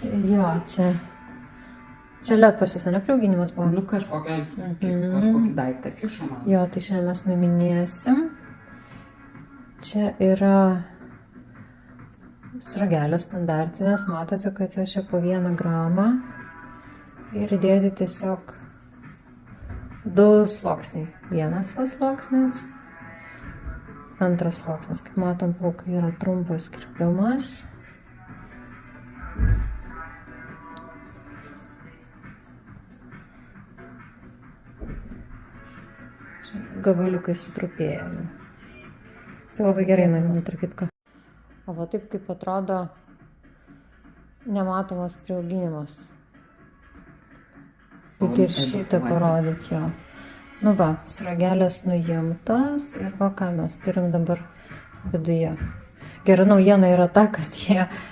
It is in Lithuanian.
Jo, čia lietpalšis, ne priauginimas buvo? Nu, kažkokį daiktą kišo man. Jo, tai šiandien mes nuiminėsim. Čia yra sragelės standartinės, matosi, kad jos čia po 1 gramą. Ir dėti tiesiog 2 sluoksniai. Vienas sluoksnis, antras sluoksnis. Kaip matom, plaukai yra trumpas kirpimas. Gabaliukai sutrupėjami. Tai labai gerai nuimas, tarp kitko. O va taip kaip atrodo nematomas priauginimas. Reikia ir šitą parodyti jo. Nu va, sragelės nuimtas ir va ką mes turim dabar viduje. Gera naujiena yra ta, kad jie